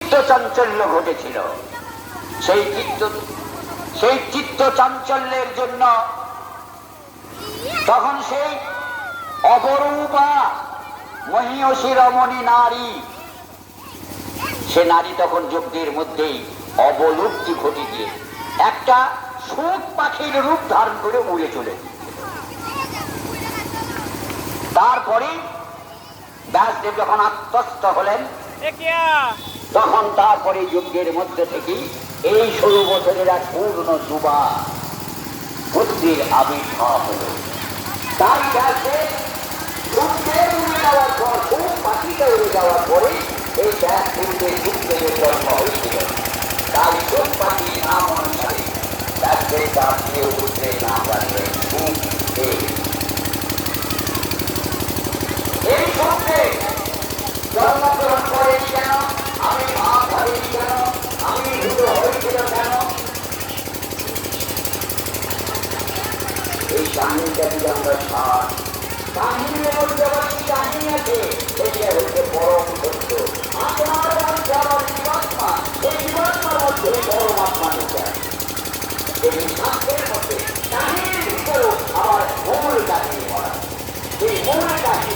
চিত্ত চাঞ্চল্য ঘটেছিল। সেই চিত্ত চাঞ্চল্যের জন্য তখন সেই অপরূপা মহিষী রমণী নারী, সে নারী তখন যজ্ঞের মধ্যেই অবলুপ্তি ঘটে গিয়ে একটা সুখ পাখির রূপ ধারণ করে উড়ে চলে। তারপরে ব্যাসদেব যখন আত্মস্থ হলেন, তখন তারপরে যজ্ঞের মধ্যে থেকে এই 16 বছরের এক পূর্ণ যুবা পুত্রীর আবির্ভাব হল। তাই ব্যাসদেব যজ্ঞের উড়ে যাওয়ার পর, সুখ পাখিটা উড়ে যাওয়ার পরে এই ব্যাস পূর্বের যুদ্ধের জন্ম হয়েছিল। তাই সুখ পাখির নাম অনুসারে ব্যাসদেব তার প্রিয় পুত্রের নাম রাখলেন সুখদেব। এই সুখদেব জন্মগ্রহণ করেনি কেন, আমি মা ধরেনি কেন, আমি ভূত হয়েছিল কেন, এই কাহিনীটা যদি আমরা কাহিনীর মধ্যে আবার কি কাহিনী আছে, এটা হচ্ছে পরম সত্য। আপনার মধ্যে আবার জীবাত্মা, এই জীবাত্মার মধ্যে পরমাত্মা নিতে এই শাস্ত্রের মধ্যে কাহিনীর ভিতরেও আবার মূল কাহিনী করা, এই মূল কাহিনী